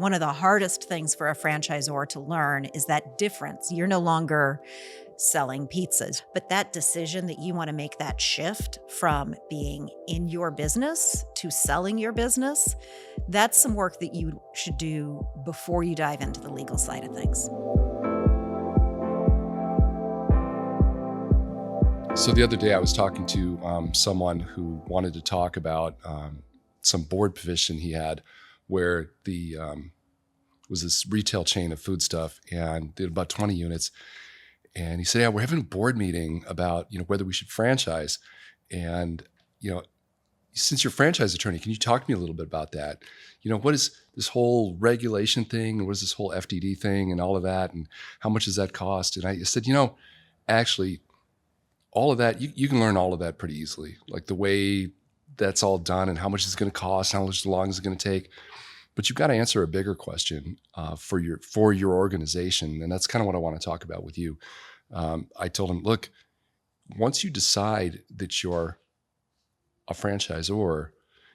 One of the hardest things for a franchisor to learn is that difference. You're no longer selling pizzas, but that decision that you want to make that shift from being in your business to selling your business, that's some work that you should do before you dive into the legal side of things. So the other day I was talking to someone who wanted to talk about some board position he had where the was this retail chain of food stuff and did about 20 units. And he said, yeah, we're having a board meeting about, whether we should franchise. And, since you're a franchise attorney, can you talk to me a little bit about that? What is this whole regulation thing? And what is this whole FDD thing and all of that? And how much does that cost? And I said, actually, all of that, you can learn all of that pretty easily. Like the way that's all done and how much it's going to cost, how much long is it going to take. But you've got to answer a bigger question for your organization. And that's kind of what I want to talk about with you. I told him, look, once you decide that you're a franchisor,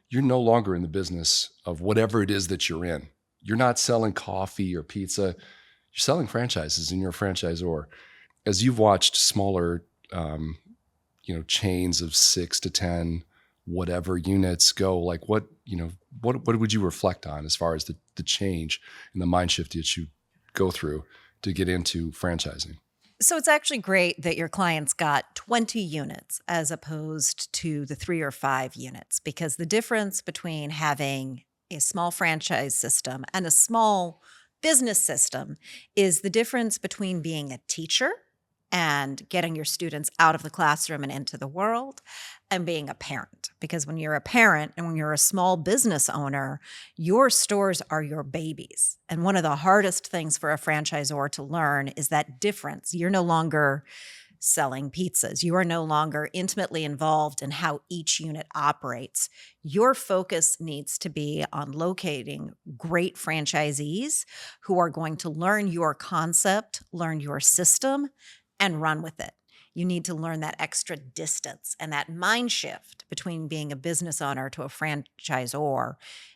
you're no longer in the business of whatever it is that you're in. You're not selling coffee or pizza. You're selling franchises and you're a franchisor. As you've watched smaller chains of 6 to 10 whatever units go, like what would you reflect on as far as the change and the mind shift that you go through to get into franchising? So it's actually great that your clients got 20 units as opposed to the 3 or 5 units, because the difference between having a small franchise system and a small business system is the difference between being a teacher and getting your students out of the classroom and into the world, and being a parent. Because when you're a parent and when you're a small business owner, your stores are your babies. And one of the hardest things for a franchisor to learn is that difference. You're no longer selling pizzas. You are no longer intimately involved in how each unit operates. Your focus needs to be on locating great franchisees who are going to learn your concept, learn your system, and run with it. You need to learn that extra distance, and that mind shift between being a business owner to a franchisor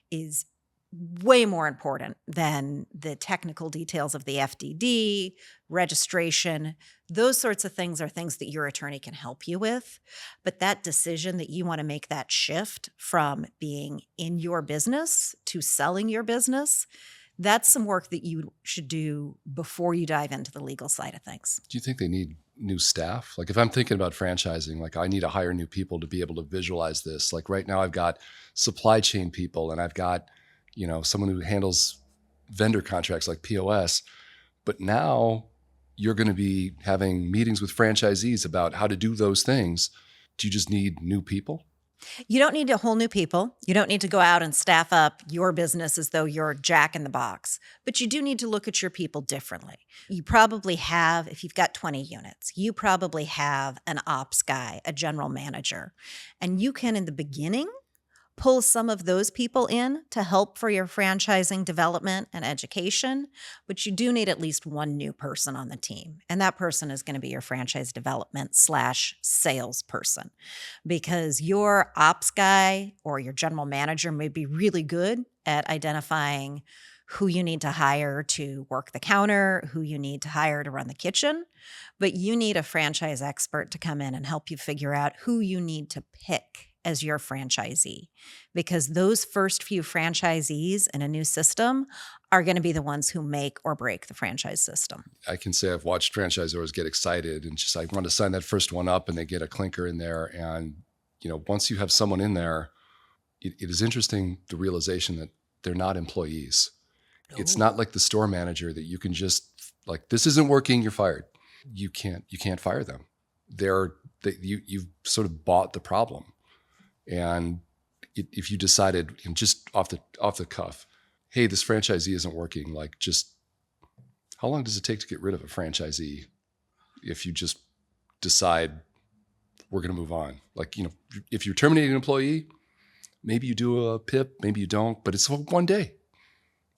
is way more important than the technical details of the FDD, registration. Those sorts of things are things that your attorney can help you with. But that decision that you want to make that shift from being in your business to selling your business, that's some work that you should do before you dive into the legal side of things. Do you think they need new staff? Like if I'm thinking about franchising, like I need to hire new people to be able to visualize this. Like right now I've got supply chain people and I've got, someone who handles vendor contracts like POS. But now you're going to be having meetings with franchisees about how to do those things. Do you just need new people? You don't need a whole new people. You don't need to go out and staff up your business as though you're Jack in the Box. But you do need to look at your people differently. You probably have, if you've got 20 units, you probably have an ops guy, a general manager. And you can, in the beginning, pull some of those people in to help for your franchising development and education, but you do need at least one new person on the team. And that person is going to be your franchise development / sales person, because your ops guy or your general manager may be really good at identifying who you need to hire to work the counter, who you need to hire to run the kitchen, but you need a franchise expert to come in and help you figure out who you need to pick as your franchisee, because those first few franchisees in a new system are going to be the ones who make or break the franchise system. I can say I've watched franchisors get excited and just, I want to sign that first one up, and they get a clinker in there. And, once you have someone in there, it is interesting, the realization that they're not employees. Oh. It's not like the store manager that you can just like, this isn't working, you're fired. You can't fire them. You've sort of bought the problem. And if you decided just off the cuff, hey, this franchisee isn't working, like just how long does it take to get rid of a franchisee if you just decide we're going to move on? Like, if you're terminating an employee, maybe you do a PIP, maybe you don't, but it's one day.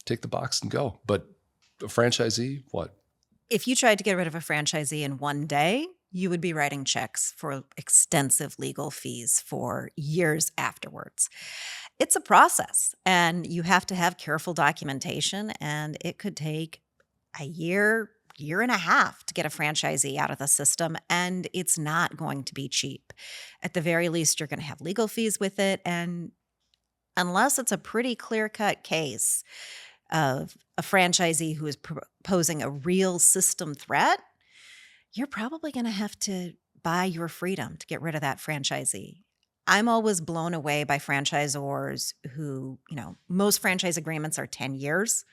Take the box and go. But a franchisee, what? If you tried to get rid of a franchisee in one day, you would be writing checks for extensive legal fees for years afterwards. It's a process, and you have to have careful documentation, and it could take a year, year and a half to get a franchisee out of the system, and it's not going to be cheap. At the very least, you're going to have legal fees with it, and unless it's a pretty clear-cut case of a franchisee who is posing a real system threat, you're probably going to have to buy your freedom to get rid of that franchisee. I'm always blown away by franchisors who, most franchise agreements are 10 years.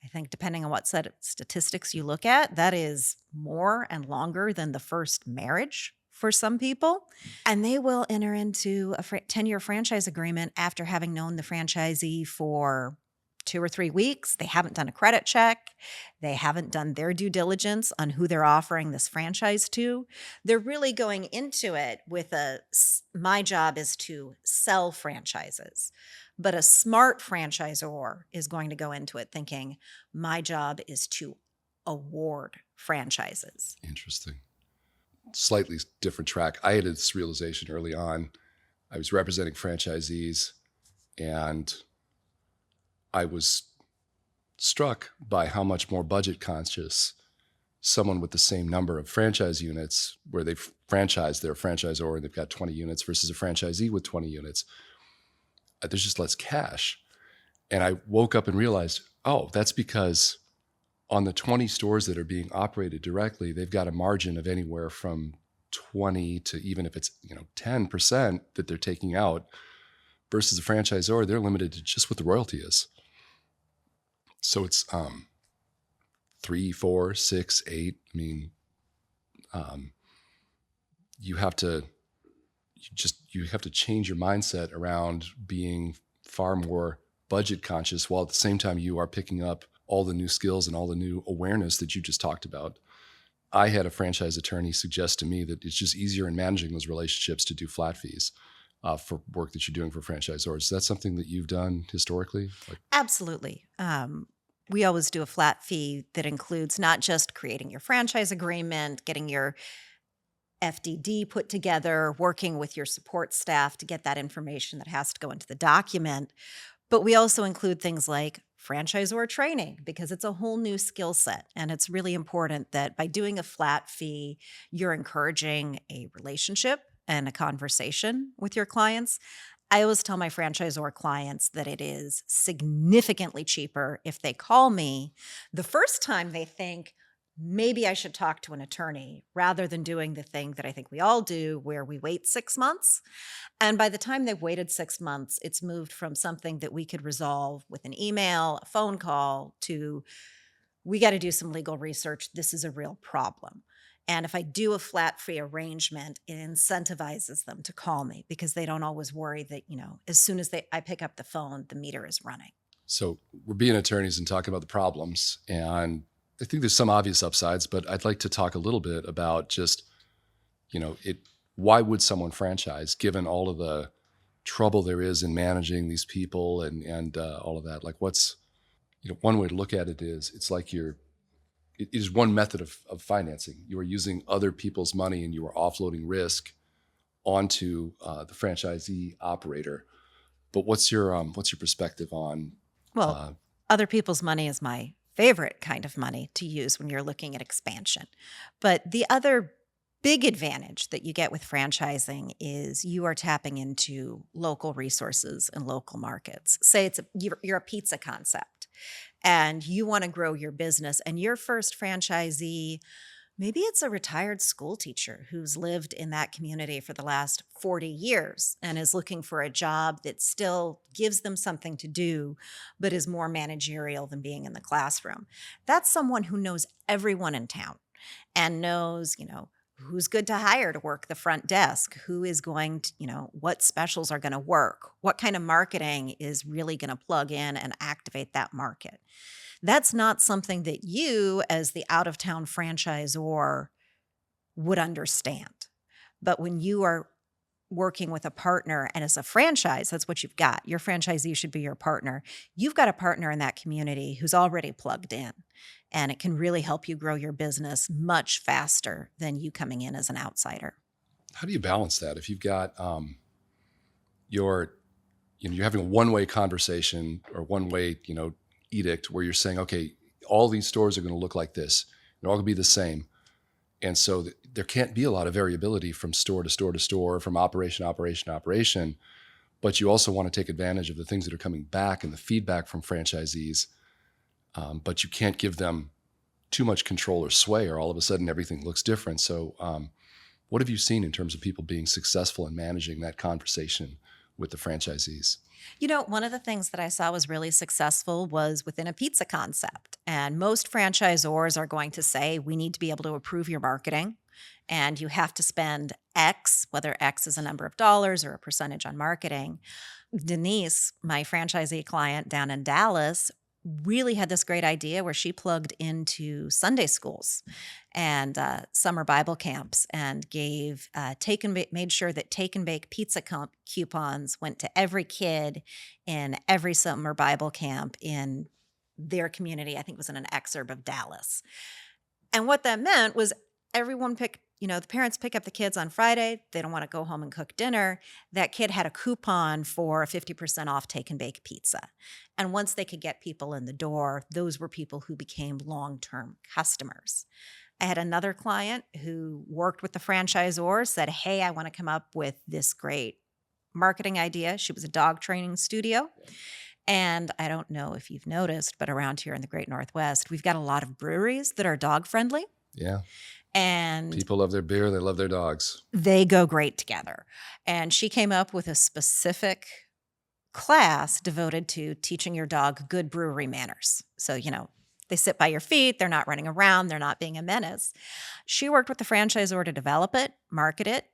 I think depending on what set of statistics you look at, that is more and longer than the first marriage for some people. And they will enter into a 10-year franchise agreement after having known the franchisee for 2 or 3 weeks. They haven't done a credit check. They haven't done their due diligence on who they're offering this franchise to. They're really going into it with my job is to sell franchises. But a smart franchisor is going to go into it thinking, my job is to award franchises. Interesting. Slightly different track. I had this realization early on. I was representing franchisees, and I was struck by how much more budget conscious someone with the same number of franchise units, where they've franchised their franchisor and they've got 20 units versus a franchisee with 20 units. There's just less cash. And I woke up and realized, oh, that's because on the 20 stores that are being operated directly, they've got a margin of anywhere from 20 to, even if it's 10% that they're taking out, versus a franchisor, they're limited to just what the royalty is. So it's 3, 4, 6, 8. I mean, you have to change your mindset around being far more budget conscious, while at the same time you are picking up all the new skills and all the new awareness that you just talked about. I had a franchise attorney suggest to me that it's just easier in managing those relationships to do flat fees for work that you're doing for franchisors. Is that something that you've done historically? Absolutely. We always do a flat fee that includes not just creating your franchise agreement, getting your FDD put together, working with your support staff to get that information that has to go into the document, but we also include things like franchisor training, because it's a whole new skill set. And it's really important that by doing a flat fee, you're encouraging a relationship and a conversation with your clients. I always tell my franchisor clients that it is significantly cheaper if they call me the first time they think, maybe I should talk to an attorney, rather than doing the thing that I think we all do where we wait 6 months. And by the time they've waited 6 months, it's moved from something that we could resolve with an email, a phone call, to we got to do some legal research. This is a real problem. And if I do a flat fee arrangement, it incentivizes them to call me, because they don't always worry that, as soon as I pick up the phone, the meter is running. So we're being attorneys and talking about the problems, and I think there's some obvious upsides, but I'd like to talk a little bit about just, why would someone franchise given all of the trouble there is in managing these people and all of that? Like, what's, one way to look at it is, it's like it is one method of financing. You are using other people's money and you are offloading risk onto the franchisee operator. But what's your perspective on? Well, other people's money is my favorite kind of money to use when you're looking at expansion. But the other big advantage that you get with franchising is you are tapping into local resources and local markets. Say you're a pizza concept and you want to grow your business, and your first franchisee, maybe it's a retired school teacher who's lived in that community for the last 40 years and is looking for a job that still gives them something to do, but is more managerial than being in the classroom. That's someone who knows everyone in town and knows, who's good to hire to work the front desk, who is going to, what specials are going to work, what kind of marketing is really going to plug in and activate that market. That's not something that you, as the out-of-town franchisor, would understand. But when you are working with a partner, and as a franchise, that's what you've got. Your franchisee should be your partner. You've got a partner in that community who's already plugged in, and it can really help you grow your business much faster than you coming in as an outsider. How do you balance that if you've got your you're having a one-way conversation or one-way edict where you're saying, okay, all these stores are going to look like this, they're all going to be the same, and so there can't be a lot of variability from store to store to store, from operation to operation to operation. But you also want to take advantage of the things that are coming back and the feedback from franchisees. But you can't give them too much control or sway, or all of a sudden everything looks different. So, what have you seen in terms of people being successful in managing that conversation with the franchisees? One of the things that I saw was really successful was within a pizza concept. And most franchisors are going to say, we need to be able to approve your marketing. And you have to spend X, whether X is a number of dollars or a percentage on marketing. Denise, my franchisee client down in Dallas, really had this great idea where she plugged into Sunday schools and summer Bible camps and gave made sure that take and bake pizza coupons went to every kid in every summer Bible camp in their community. I think it was in an exurb of Dallas. And what that meant was everyone the parents pick up the kids on Friday. They don't want to go home and cook dinner. That kid had a coupon for a 50% off take and bake pizza. And once they could get people in the door, those were people who became long-term customers. I had another client who worked with the franchisor, said, hey, I want to come up with this great marketing idea. She was a dog training studio. And I don't know if you've noticed, but around here in the Great Northwest, we've got a lot of breweries that are dog friendly. Yeah. And People love their beer, they love their dogs. they go great together. And she came up with a specific class devoted to teaching your dog good brewery manners. So, they sit by your feet, they're not running around, they're not being a menace. She worked with the franchisor to develop it, market it.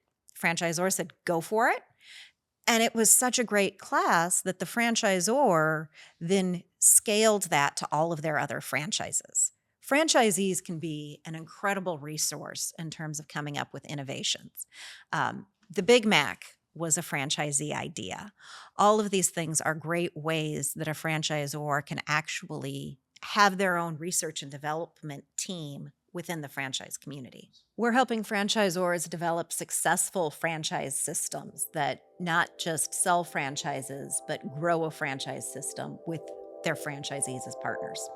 Franchisor said, go for it. And it was such a great class that the franchisor then scaled that to all of their other franchises. Franchisees can be an incredible resource in terms of coming up with innovations. The Big Mac was a franchisee idea. All of these things are great ways that a franchisor can actually have their own research and development team within the franchise community. We're helping franchisors develop successful franchise systems that not just sell franchises, but grow a franchise system with their franchisees as partners.